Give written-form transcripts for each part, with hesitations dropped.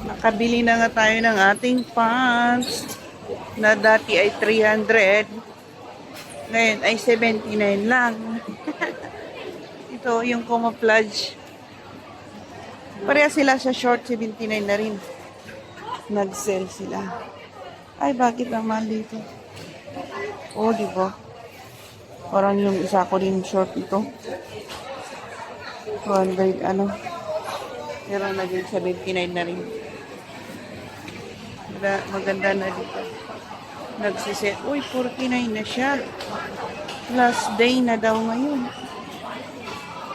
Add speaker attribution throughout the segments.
Speaker 1: Nakabili na nga tayo ng ating pants na dati ay 300. Ngayon ay 79 lang. Ito yung camouflage. Pareha sila sa short, 79 na rin. Nag-sell sila. Ay, bakit naman dito? Oh, di ba? Parang yung isa ko din short ito. 200 ano. Pero naging 79 na rin. Maganda na dito. Nagsiset. Uy, 49 na siya. Last day na daw ngayon.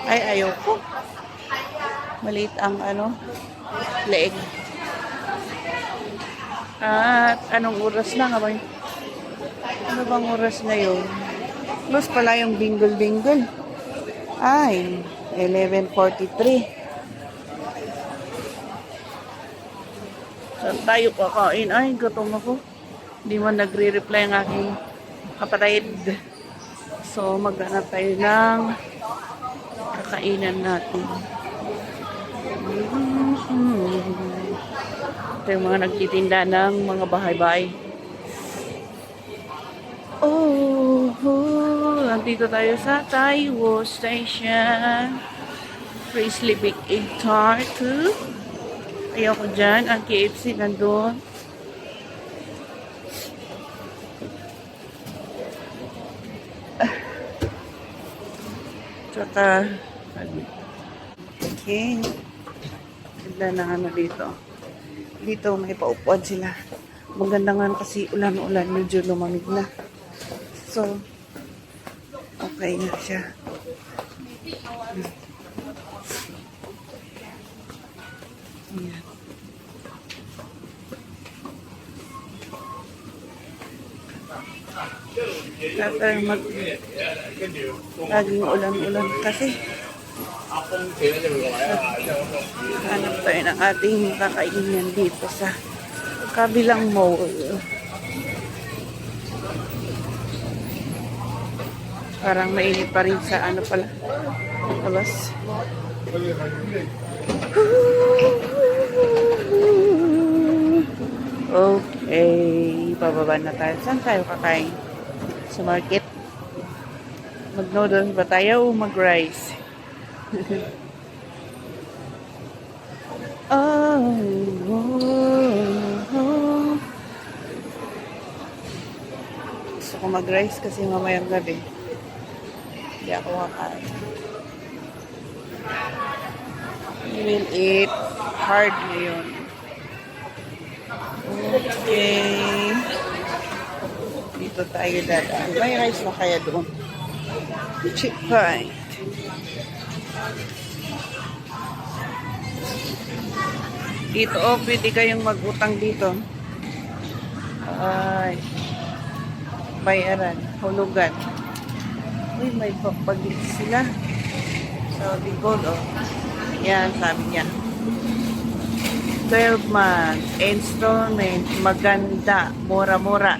Speaker 1: Ay, ayoko. Maliit ang leeg. At anong oras na nga ba? Ano bang oras na yun? Plus pala yung bingle-bingle. Ay, 11:43. Saan tayo kakain? Ay, gutom ako. Hindi mo nagre-reply ang aking kapatid. So, maghanap tayo ng kakainan natin. Ito yung mga nagtitinda ng mga bahay-bahay. Nandito tayo sa Taiwo Station. Frizzly Big Egg Tart. Ayoko dyan. Ang KFC nandun. Tsaka, okay. Ganda na dito. Dito may paupuan sila. Maganda nga kasi ulan-ulan. Medyo lumamig na. So, okay na siya. Ayan. Laging ulan-ulan kasi. Hanap tayo ng ating kakainin dito sa kabilang mall. Parang mainit pa rin sa pala. Labas. Okay. Pababa na tayo. Saan tayo kakain? Sa market. Mag-noodles ba tayo o mag-rice? Gusto ko mag-rice kasi mamayang gabi. Hindi ako kakain. We will eat hard ngayon. Okay. Dito tayo dadaan. May rice na kaya doon. Cheap point. Dito, pwede kayong mag-utang dito. Ay. Bayaran. Hulugan. Uy, may papagit sila. Sabi ko, yan, sabi niya. 12 months. Installment. Maganda. Mura-mura.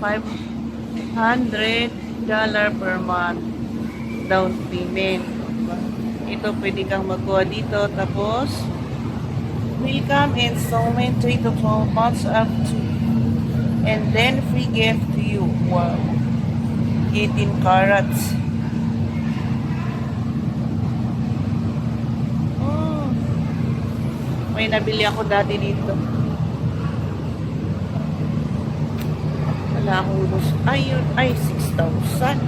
Speaker 1: $500 per month. Down payment. Ito, pwede kang magkuha dito. Tapos, welcome installment 3 to 12 months up to. And then, free gift to you. Wow. 18 carats. May nabili ako dati dito. Wala akong gusto. Ay, 6,000.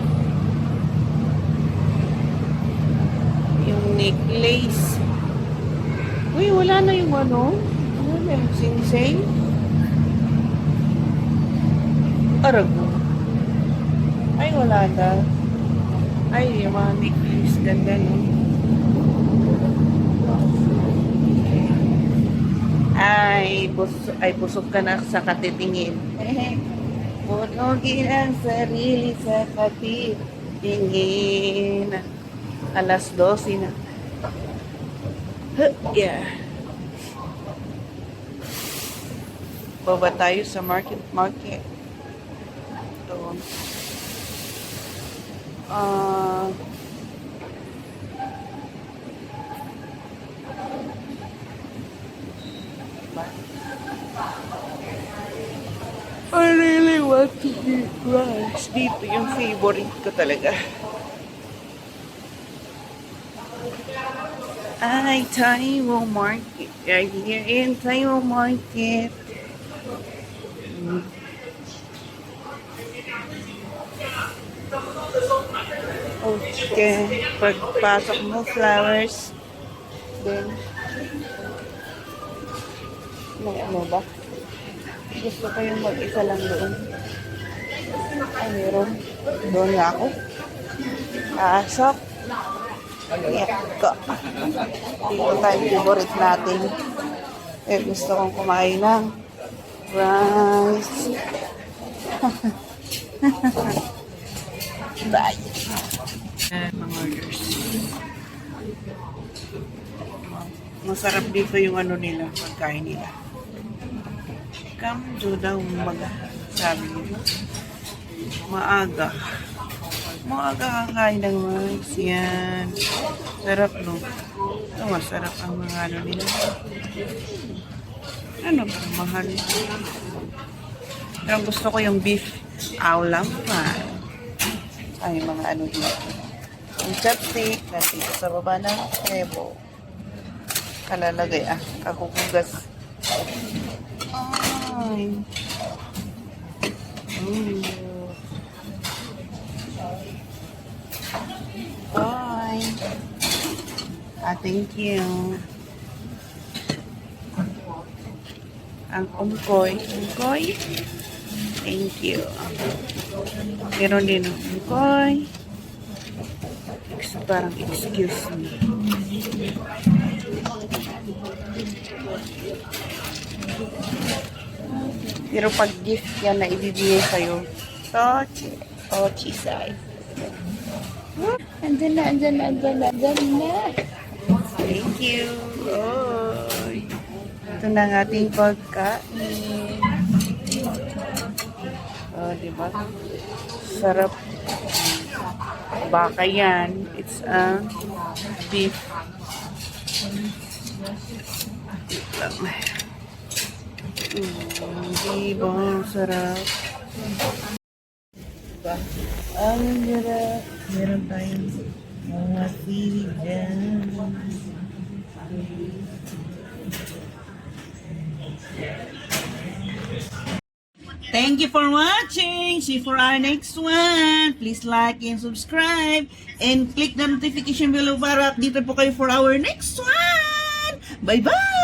Speaker 1: Yung necklace. Uy, wala na yung Ano yung sing-sing? Arago. Ay, wala na. Ay, yung mga necklace. Ganda, no? Ay, busog ka na sa katitingin. Punogin ang sarili sa katitingin. Alas 12 na. Yeah. Baba tayo sa market. Ito. ba? I really want to eat rice. Dito yung favorite ko talaga. Ay, Taiwo Market. Right here in Taiwo Market. Okay. Pagpasok mo, flowers. Then, may ano ba? Gusto ko yung mag-isa lang doon. Ay, meron. Doon nga ako. Pasok. Yako. Dito tayo favorite natin. Eh, gusto kong kumain ng rice. Bye. Mga orders. Masarap dito yung ano nila, pagkain nila. Come to daw umaga, sabi nila. Maaga. Maaga kakain ng rice. Yan. Sarap, no? Ito, masarap ang mga ano nila. Ano ba? Mahal. Pero ang gusto ko yung beef aulam pa. Ay, mga ano dito. Yung chopstick, nandito sa baba ng table. Kalalagay, kakukugas. Ay. Bye. Thank you. Ang umkoy. Umkoy. Thank you. Meron din ang umkoy. Parang excuse me. Pero pag gift yan na ibibigay sa'yo, Tochi side. Andyan na. Thank you. Oh, ito na ang ating pagkain. Oh, diba? Sarap. Baka yan. It's a beef. Diba? Sarap. Diba? Ang sarap. Meron tayong mga sili dyan. Thank you for watching. See you for our next one. Please like and subscribe and click the notification below para updated po kayo for our next one. Bye-bye!